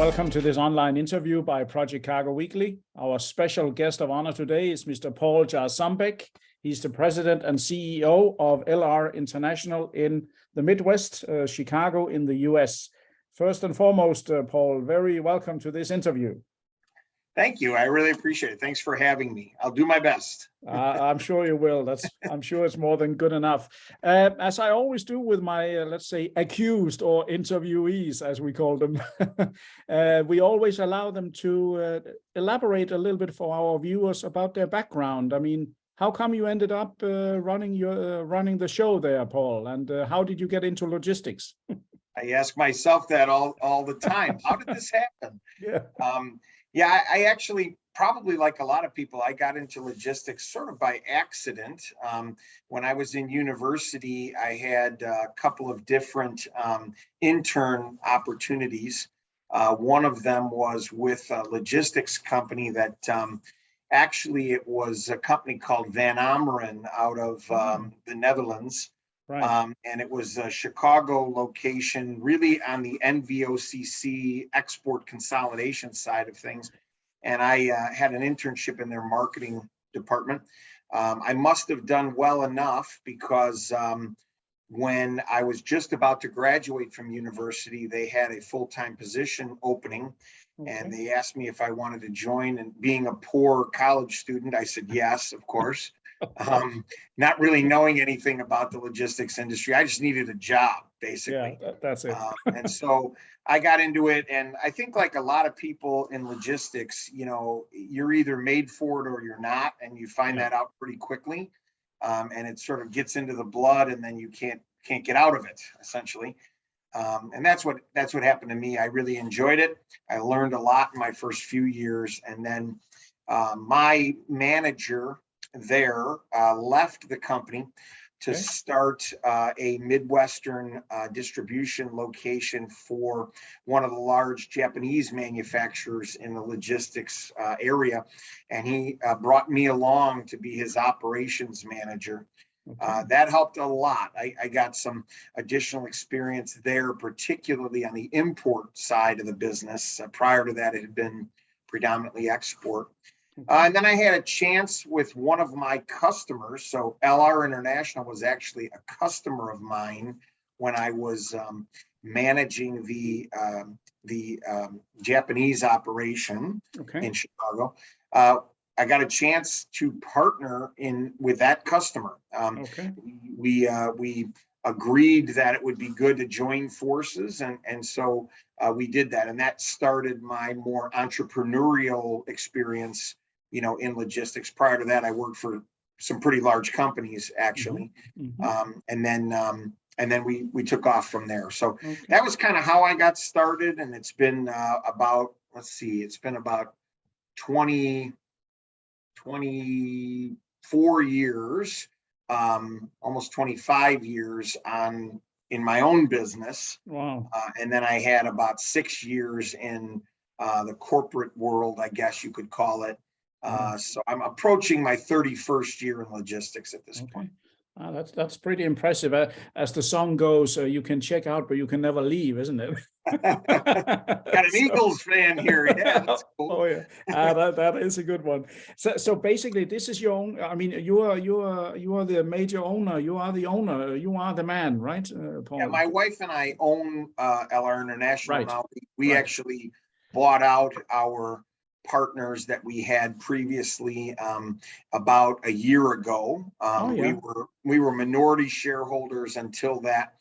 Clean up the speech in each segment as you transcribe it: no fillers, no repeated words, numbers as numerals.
Welcome to this online interview by Project Cargo Weekly. Our special guest of honor today is Mr. Paul Jarzombek. He's the president and CEO of LR International in the Midwest, Chicago in the US. First and foremost, Paul, very welcome to this interview. Thank you. I really appreciate it. Thanks for having me. I'll do my best. I'm sure you will. I'm sure it's more than good enough. As I always do with my, let's say, accused or interviewees, as we call them, we always allow them to elaborate a little bit for our viewers about their background. I mean, how come you ended up running the show there, Paul? And how did you get into logistics? I ask myself that all the time. How did this happen? Yeah. I actually, probably like a lot of people, I got into logistics sort of by accident. When I was in university, I had a couple of different intern opportunities. One of them was with a logistics company that actually it was a company called Van Ameren out of the Netherlands. Right. And it was a Chicago location, really on the NVOCC export consolidation side of things. And I had an internship in their marketing department. I must have done well enough because when I was just about to graduate from university, they had a full-time position opening. Okay. And they asked me if I wanted to join. And being a poor college student, I said yes, of course. Not really knowing anything about the logistics industry. I just needed a job, basically. Yeah, that's it. And so I got into it. And I think like a lot of people in logistics, you know, you're either made for it or you're not. And you find that out pretty quickly. And it sort of gets into the blood and then you can't get out of it, essentially. And that's what happened to me. I really enjoyed it. I learned a lot in my first few years. And then my manager there left the company to start a Midwestern distribution location for one of the large Japanese manufacturers in the logistics area. And he brought me along to be his operations manager. Okay. That helped a lot. I got some additional experience there, particularly on the import side of the business. Prior to that, it had been predominantly export. And then I had a chance with one of my customers. So LR International was actually a customer of mine when I was managing the Japanese operation in Chicago. I got a chance to partner with that customer. We agreed that it would be good to join forces, and so we did that, and that started my more entrepreneurial experience, you know, in logistics. Prior to that, I worked for some pretty large companies, actually. And then we took off from there. So that was kind of how I got started. And it's been about 24 years, almost 25 years in my own business. Wow. And then I had about 6 years in the corporate world, I guess you could call it. So I'm approaching my 31st year in logistics at this point. That's pretty impressive. As the song goes, you can check out, but you can never leave, isn't it? Got an Eagles fan here. Yeah, that's cool. Oh yeah, that is a good one. So basically, this is your own. I mean, you are the major owner. You are the owner. You are the man, right, Paul? Yeah, my wife and I own LR International now. We actually bought out our partners that we had previously about a year ago. We were minority shareholders until that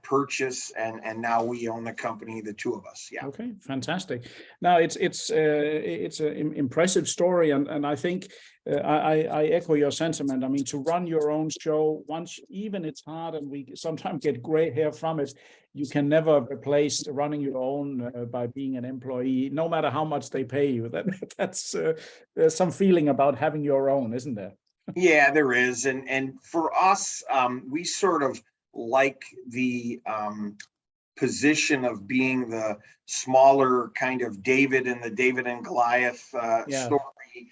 purchase, and now we own the company, the two of us. Yeah. Okay, fantastic. Now it's an impressive story, and I think I echo your sentiment. I mean, to run your own show, once even it's hard, and we sometimes get gray hair from it. You can never replace running your own by being an employee, no matter how much they pay you. That's there's some feeling about having your own, isn't there? Yeah, there is, and for us, we sort of like the position of being the smaller kind of David and Goliath story,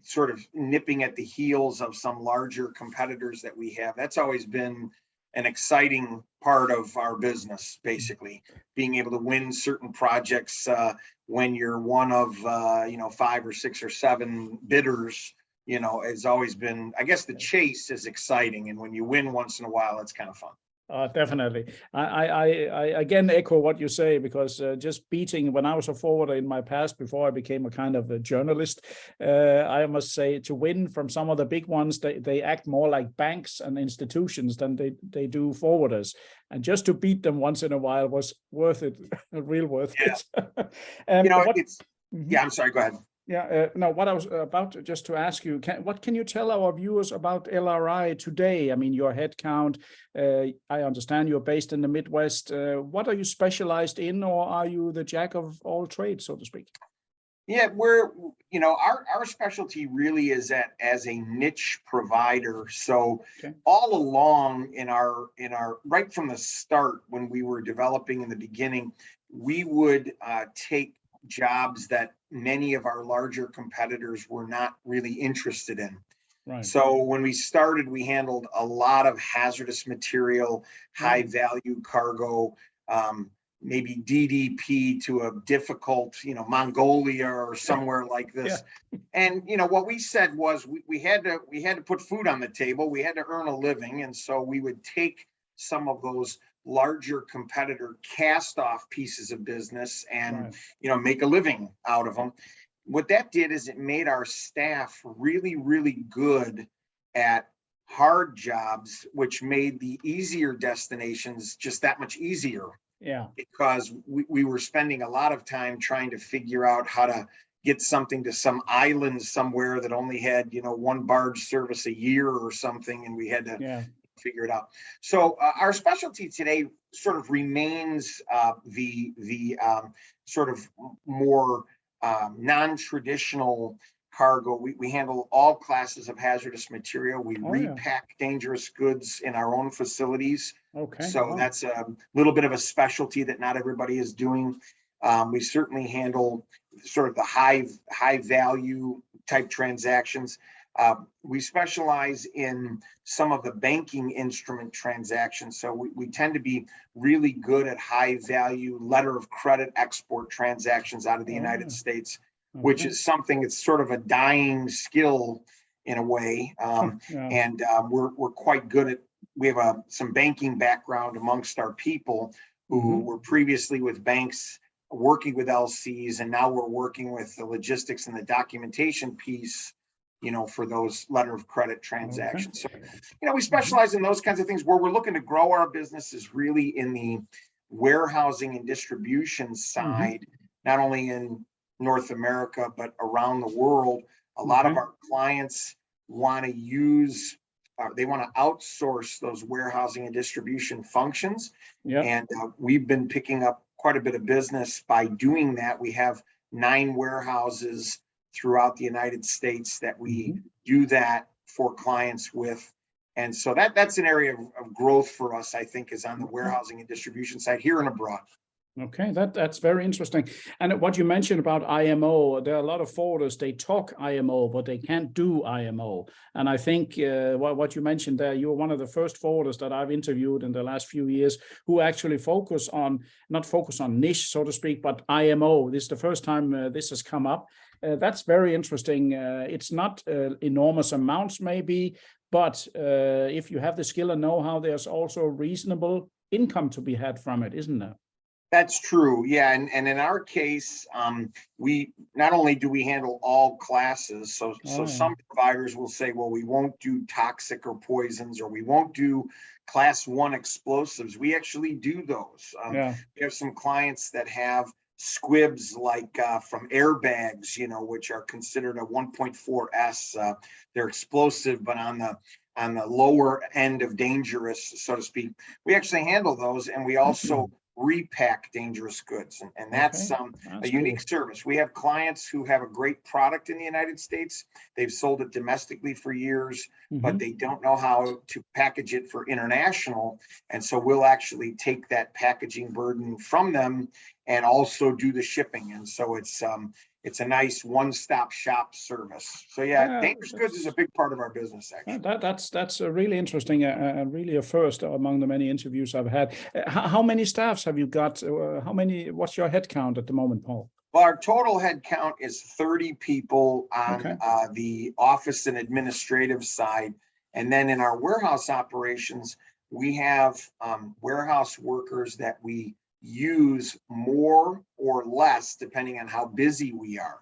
sort of nipping at the heels of some larger competitors that we have. That's always been an exciting part of our business, basically being able to win certain projects when you're one of 5 or 6 or 7 bidders. Has always been, I guess, the chase is exciting, and when you win once in a while, it's kind of fun. Definitely. I again echo what you say, because just beating, when I was a forwarder in my past, before I became a kind of a journalist, I must say, to win from some of the big ones, they act more like banks and institutions than they do forwarders. And just to beat them once in a while was worth it, real worth it. Yeah, I'm sorry, go ahead. Yeah, no, what I was about just to ask you, what can you tell our viewers about LRI today? I mean, your headcount, I understand you're based in the Midwest. What are you specialized in, or are you the jack of all trades, so to speak? Yeah, our specialty really is as a niche provider. So all along in our right from the start, when we were developing in the beginning, we would take jobs that many of our larger competitors were not really interested in. Right. So when we started, we handled a lot of hazardous material, high value cargo, maybe DDP to a difficult, Mongolia or somewhere like this. Yeah. And what we said was we had to put food on the table. We had to earn a living, and so we would take some of those larger competitor cast off pieces of business and make a living out of them. What that did is it made our staff really, really good at hard jobs, which made the easier destinations just that much easier. Yeah, because we were spending a lot of time trying to figure out how to get something to some island somewhere that only had one barge service a year or something, and we had to figure it out. So our specialty today sort of remains the sort of more non-traditional cargo. We handle all classes of hazardous material. We repack dangerous goods in our own facilities. Okay. So that's a little bit of a specialty that not everybody is doing. We certainly handle sort of the high value type transactions. We specialize in some of the banking instrument transactions. So we tend to be really good at high value letter of credit export transactions out of the United States, which is something, it's sort of a dying skill in a way. And we're quite good at, we have some banking background amongst our people who were previously with banks working with LCs, and now we're working with the logistics and the documentation piece, for those letter of credit transactions. So, we specialize in those kinds of things. Where we're looking to grow our business is really in the warehousing and distribution side, not only in North America, but around the world. A lot of our clients want to use, they want to outsource those warehousing and distribution functions. And we've been picking up quite a bit of business by doing that. We have 9 warehouses throughout the United States that we do that for clients with. And so that's an area of growth for us, I think, is on the warehousing and distribution side here and abroad. Okay, that's very interesting. And what you mentioned about IMO, there are a lot of forwarders, they talk IMO, but they can't do IMO. And I think what you mentioned there, you were one of the first forwarders that I've interviewed in the last few years who actually not focus on niche, so to speak, but IMO. This is the first time this has come up. That's very interesting. It's not enormous amounts maybe, but if you have the skill and know-how, there's also reasonable income to be had from it, isn't there? That's true. Yeah. And in our case, we not only do we handle all classes, so some providers will say, well, we won't do toxic or poisons, or we won't do class 1 explosives. We actually do those. We have some clients that have squibs like from airbags, which are considered a 1.4S. They're explosive, but on the lower end of dangerous, so to speak. We actually handle those, and we also repack dangerous goods, and that's a unique service. We have clients who have a great product in the United States. They've sold it domestically for years, but they don't know how to package it for international, and so we'll actually take that packaging burden from them and also do the shipping. And so it's a nice one-stop shop service. So yeah, dangerous goods is a big part of our business, actually. That's really interesting, really a first among the many interviews I've had. How many staffs have you got? What's your head count at the moment, Paul? Well, our total head count is 30 people on the office and administrative side. And then in our warehouse operations, we have warehouse workers that we use more or less depending on how busy we are.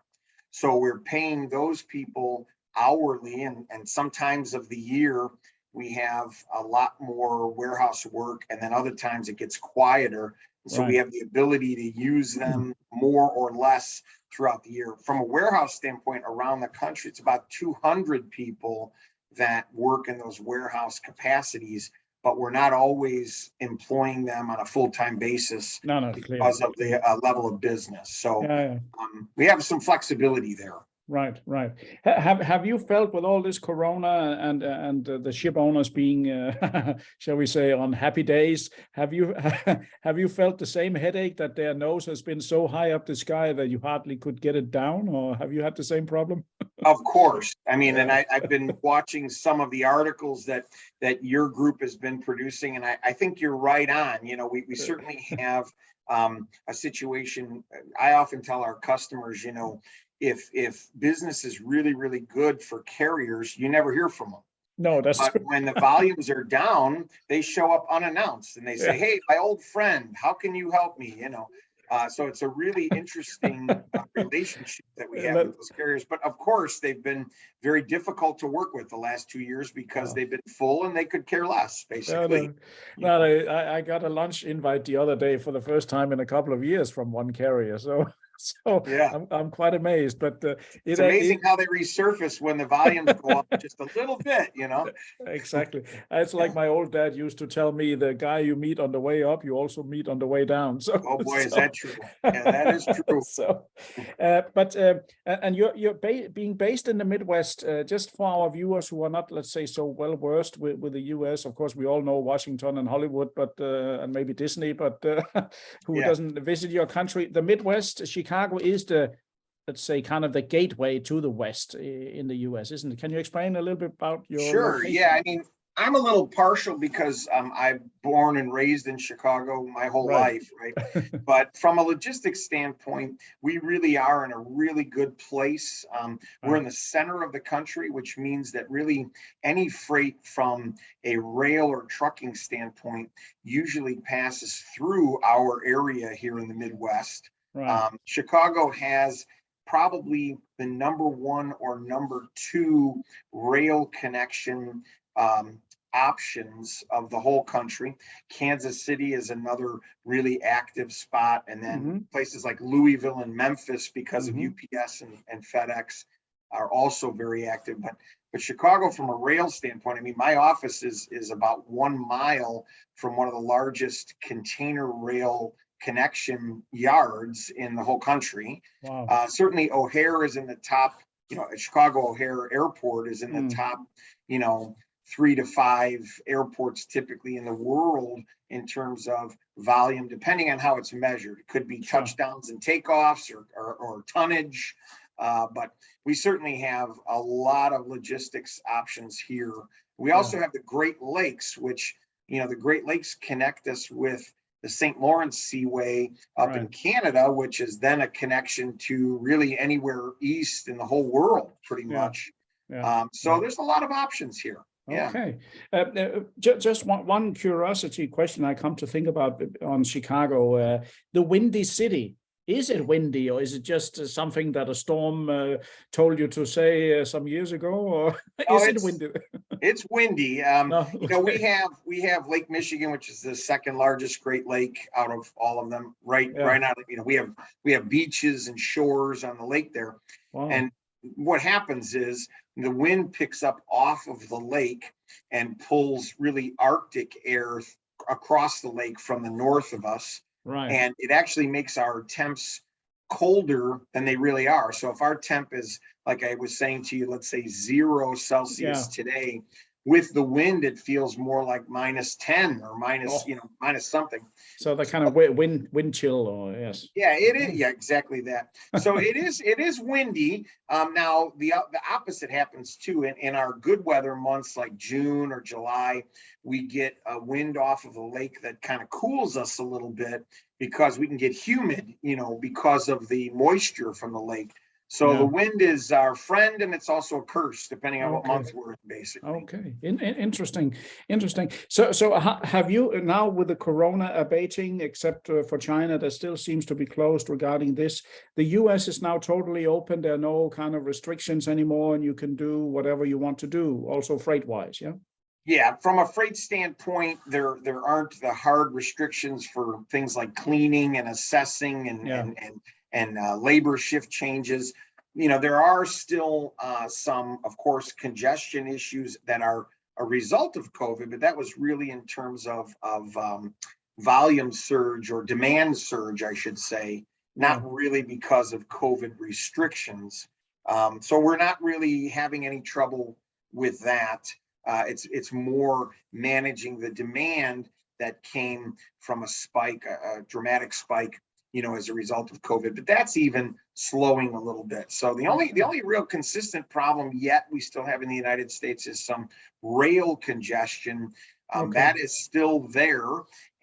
So we're paying those people hourly, and sometimes of the year we have a lot more warehouse work, and then other times it gets quieter. So we have the ability to use them more or less throughout the year. From a warehouse standpoint around the country, it's about 200 people that work in those warehouse capacities, but we're not always employing them on a full-time basis because of the level of business. So we have some flexibility there. Right. Have you felt with all this Corona and the ship owners being, shall we say, on happy days? Have you felt the same headache that their nose has been so high up the sky that you hardly could get it down, or have you had the same problem? Of course. I mean, and I've been watching some of the articles that your group has been producing, and I think you're right on. You know, we certainly have a situation. I often tell our customers, you know, if business is really, really good for carriers, you never hear from them. No, that's but true. When the volumes are down, they show up unannounced and they say, hey, my old friend, how can you help me? You know, so it's a really interesting relationship that we have with those carriers. But of course, they've been very difficult to work with the last 2 years because they've been full and they could care less, basically. I got a lunch invite the other day for the first time in a couple of years from one carrier. So yeah, I'm quite amazed. But it's amazing how they resurface when the volumes go up just a little bit, you know. Exactly. It's like my old dad used to tell me, the guy you meet on the way up, you also meet on the way down. So oh boy, is that true? Yeah, that is true. So and you're being based in the Midwest, just for our viewers who are not, let's say, so well versed with the US. Of course, we all know Washington and Hollywood, but and maybe Disney, but who doesn't visit your country? The Midwest, Chicago is the, let's say, kind of the gateway to the West in the US, isn't it? Can you explain a little bit about your location? Yeah, I mean, I'm a little partial because I'm born and raised in Chicago my whole life, right? But from a logistics standpoint, we really are in a really good place. We're in the center of the country, which means that really any freight from a rail or trucking standpoint usually passes through our area here in the Midwest. Chicago has probably the #1 or #2 rail connection options of the whole country. Kansas City is another really active spot, and then places like Louisville and Memphis, because of UPS and FedEx, are also very active. But Chicago, from a rail standpoint, I mean, my office is about 1 mile from one of the largest container rail connection yards in the whole country. Certainly O'Hare is in the top, you know, Chicago O'Hare Airport is in the top, you know, 3 to 5 airports typically in the world in terms of volume, depending on how it's measured. It could be touchdowns and takeoffs or tonnage, but we certainly have a lot of logistics options here. We also have the Great Lakes, which, you know, the Great Lakes connect us with the St. Lawrence Seaway up in Canada, which is then a connection to really anywhere east in the whole world, pretty much. So there's a lot of options here. Okay. Just one curiosity question I come to think about on Chicago, the Windy City. Is it windy, or is it just something that a storm told you to say some years ago, or is it windy? It's windy. You know, we have Lake Michigan, which is the second largest Great Lake out of all of them. Right out of, you know, we have beaches and shores on the lake there. And what happens is the wind picks up off of the lake and pulls really Arctic air across the lake from the north of us. And it actually makes our temps colder than they really are. So if our temp is, like I was saying to you, let's say 0 Celsius today, with the wind, it feels more like -10 or minus, minus something. So the kind of wind chill, or yes. Yeah, it is. Yeah, exactly that. So it is windy. Now the opposite happens too. In our good weather months like June or July, we get a wind off of a lake that kind of cools us a little bit because we can get humid, because of the moisture from the lake. So the wind is our friend, and it's also a curse, depending on what month we're in, basically. Okay, interesting. So have you now, with the corona abating, except for China, that still seems to be closed regarding this? The US is now totally open. There are no kind of restrictions anymore, and you can do whatever you want to do, also freight-wise, yeah? Yeah, from a freight standpoint, there aren't the hard restrictions for things like cleaning and assessing and labor shift changes. There are still some, of course, congestion issues that are a result of COVID, but that was really in terms of volume surge or demand surge, I should say, not really because of COVID restrictions. So we're not really having any trouble with that. It's more managing the demand that came from a dramatic spike, as a result of COVID, but that's even slowing a little bit. So the only real consistent problem yet we still have in the United States is some rail congestion. That is still there,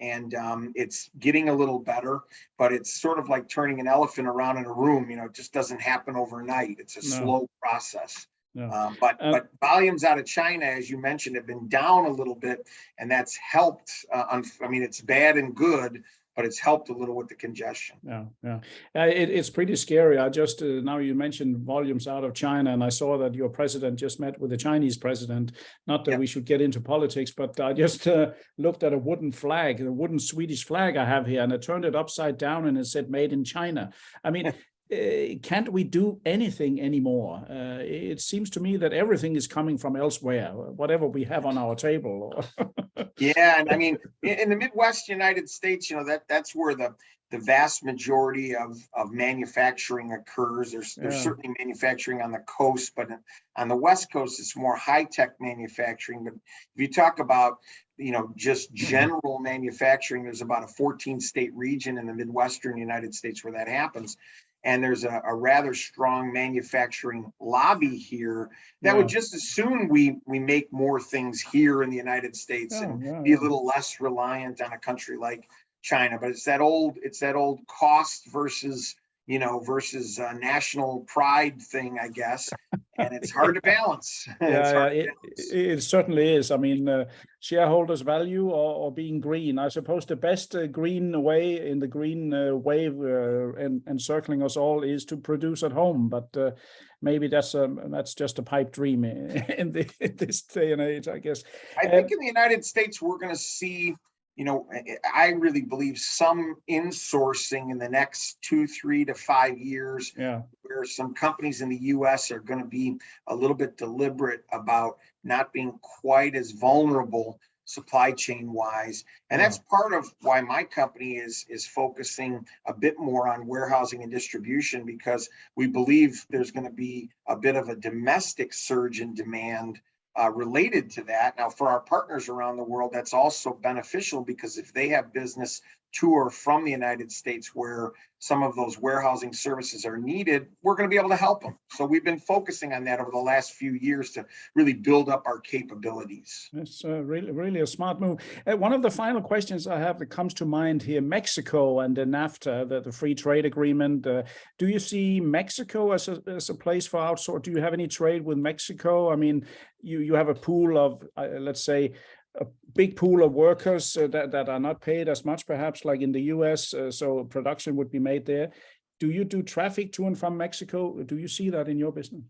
and it's getting a little better, but it's sort of like turning an elephant around in a room. It just doesn't happen overnight. It's a slow process. But volumes out of China, as you mentioned, have been down a little bit, and that's helped. It's bad and good, but it's helped a little with the congestion. It's pretty scary. I just now you mentioned volumes out of China, and I saw that your president just met with the Chinese president. Not that we should get into politics, but I just looked at a wooden flag, the wooden Swedish flag I have here, and I turned it upside down, and it said "Made in China." I mean. Can't we do anything anymore? It seems to me that everything is coming from elsewhere, whatever we have on our table. Yeah, and I mean, in the Midwest United States, that's where the vast majority of manufacturing occurs. There's certainly manufacturing on the coast, but on the West Coast, it's more high-tech manufacturing. But if you talk about, just general manufacturing, there's about a 14-state region in the Midwestern United States where that happens. And there's a rather strong manufacturing lobby here that would just as soon we make more things here in the United States and be a little less reliant on a country like China. But it's that old cost versus national pride thing, I guess. And it's hard to balance. It certainly is. I mean, shareholders' value or being green. I suppose the best green way in the green wave encircling us all is to produce at home. But maybe that's just a pipe dream in this day and age, I guess. I think in the United States, we're going to see, I really believe some insourcing in the next 2, 3 to 5 years, where some companies in the US are going to be a little bit deliberate about not being quite as vulnerable supply chain wise. And that's part of why my company is focusing a bit more on warehousing and distribution, because we believe there's going to be a bit of a domestic surge in demand related to that. Now, for our partners around the world, that's also beneficial, because if they have business to or from the United States where some of those warehousing services are needed, we're going to be able to help them. So we've been focusing on that over the last few years to really build up our capabilities. It's really a smart move. One of the final questions I have that comes to mind here, Mexico and the NAFTA, the free trade agreement. Do you see Mexico as a place for outsource? Do you have any trade with Mexico? I mean, you have a pool of, let's say, a big pool of workers that are not paid as much, perhaps like in the US, so production would be made there. Do you do traffic to and from Mexico? Do you see that in your business?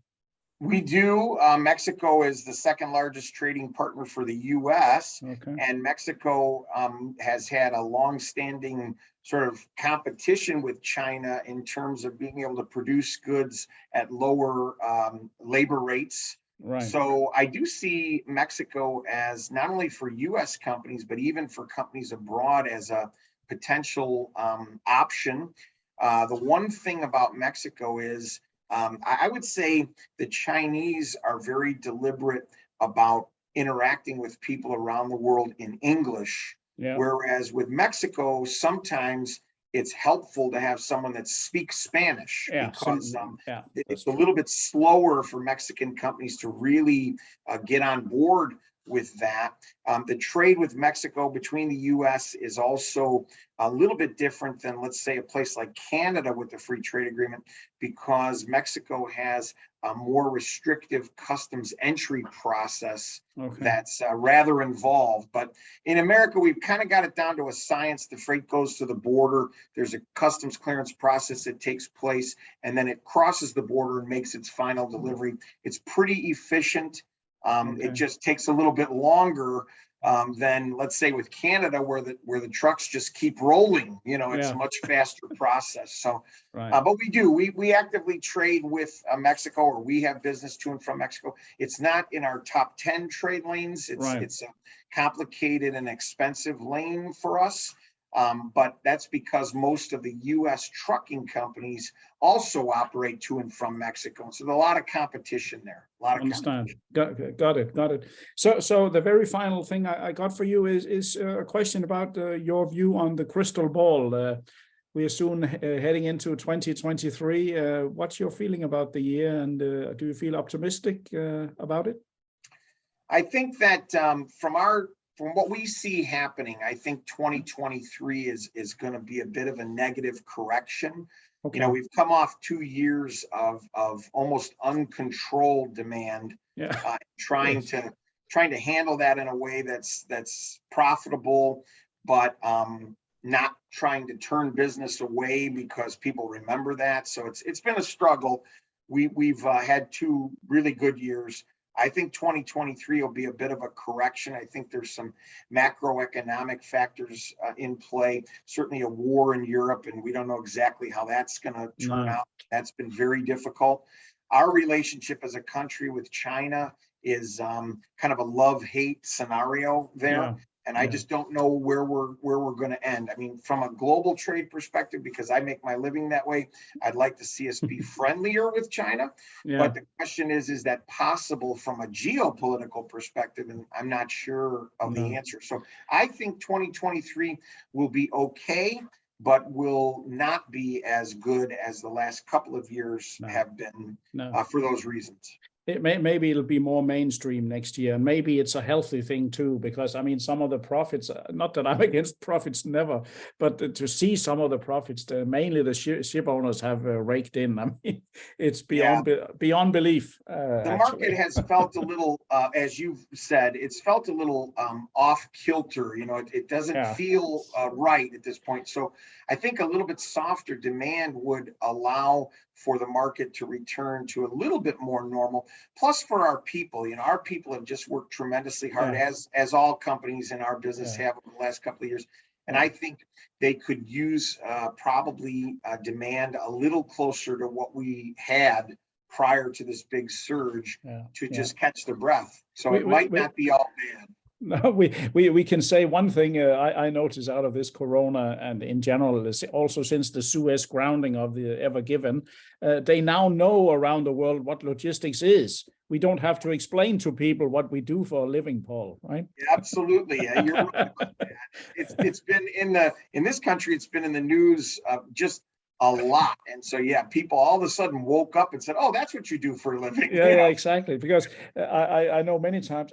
We do. Mexico is the second largest trading partner for the US, and Mexico has had a long-standing sort of competition with China in terms of being able to produce goods at lower labor rates. Right. So I do see Mexico as not only for US companies, but even for companies abroad as a potential option. The one thing about Mexico is I would say the Chinese are very deliberate about interacting with people around the world in English. Yeah. Whereas with Mexico, sometimes it's helpful to have someone that speaks Spanish, Yeah. because Yeah. it's a little bit slower for Mexican companies to really get on board with that. The trade with Mexico between the US is also a little bit different than, let's say, a place like Canada with the free trade agreement, because Mexico has a more restrictive customs entry process. Okay. That's rather involved. But in America, we've kind of got it down to a science. The freight goes to the border. There's a customs clearance process that takes place, and then it crosses the border and makes its final delivery. It's pretty efficient. It just takes a little bit longer than, let's say, with Canada, where the trucks just keep rolling. It's a much faster process. So, but we actively trade with Mexico, or we have business to and from Mexico. It's not in our top 10 trade lanes. It's a complicated and expensive lane for us. But that's because most of the U.S. trucking companies also operate to and from Mexico. So there's a lot of competition there. Understand. Got it. So the very final thing I got for you is a question about your view on the crystal ball. We are soon heading into 2023. What's your feeling about the year, and do you feel optimistic about it? I think that from what we see happening, I think 2023 is going to be a bit of a negative correction. Okay. We've come off 2 years of almost uncontrolled demand, trying to handle that in a way that's profitable, but not trying to turn business away because people remember that. So it's been a struggle. We've had 2 really good years. I think 2023 will be a bit of a correction. I think there's some macroeconomic factors in play, certainly a war in Europe, and we don't know exactly how that's going to turn out. That's been very difficult. Our relationship as a country with China is kind of a love-hate scenario there. Yeah. And I just don't know where we're going to end. I mean, from a global trade perspective, because I make my living that way, I'd like to see us be friendlier with China. Yeah. But the question is that possible from a geopolitical perspective? And I'm not sure of the answer. So I think 2023 will be okay, but will not be as good as the last couple of years have been for those reasons. Maybe it'll be more mainstream next year. Maybe it's a healthy thing too, because I mean, some of the profits, not that I'm against profits, never, but to see some of the profits, mainly the ship owners have raked in. I mean, it's beyond belief. The market has felt a little, as you've said, it's felt a little off kilter. It doesn't feel right at this point. So I think a little bit softer demand would allow for the market to return to a little bit more normal. Plus, for our people, our people have just worked tremendously hard, as all companies in our business have over the last couple of years. And I think they could use probably demand a little closer to what we had prior to this big surge to just catch their breath. So it might not be all bad. No, we can say one thing I notice out of this corona, and in general, is also since the Suez grounding of the Ever Given, they now know around the world what logistics is. We don't have to explain to people what we do for a living, Paul, right? Yeah, absolutely. Yeah, you're right about that. It's been in this country, it's been in the news just a lot. And so, people all of a sudden woke up and said, oh, that's what you do for a living. Yeah, exactly. Because I know many times,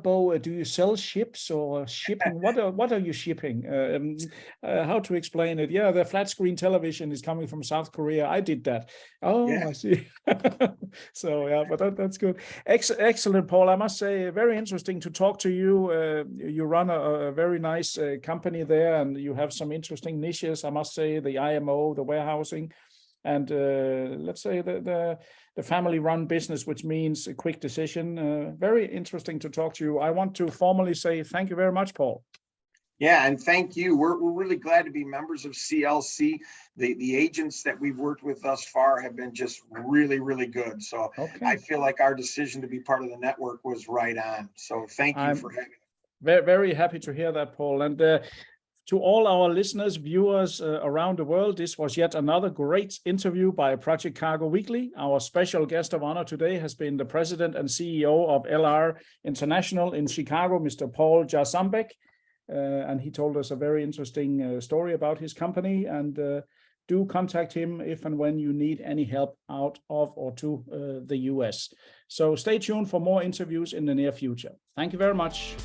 Bo, do you sell ships or shipping? What are you shipping? How to explain it? Yeah, the flat screen television is coming from South Korea. I did that. Oh, I see. So, but that's good. Excellent, Paul. I must say, very interesting to talk to you. You run a very nice company there, and you have some interesting niches. I must say, the IMO, the warehousing, and let's say the family-run business, which means a quick decision. Very interesting to talk to you. I want to formally say thank you very much, Paul. Yeah, and thank you. We're really glad to be members of CLC. The agents that we've worked with thus far have been just really, really good. So I feel like our decision to be part of the network was right on. So thank you for having me. Very, very happy to hear that, Paul. And To all our listeners, viewers around the world, this was yet another great interview by Project Cargo Weekly. Our special guest of honor today has been the president and CEO of LR International in Chicago, Mr. Paul Jarzombek. And he told us a very interesting story about his company. And do contact him if and when you need any help out of or to the US. So stay tuned for more interviews in the near future. Thank you very much.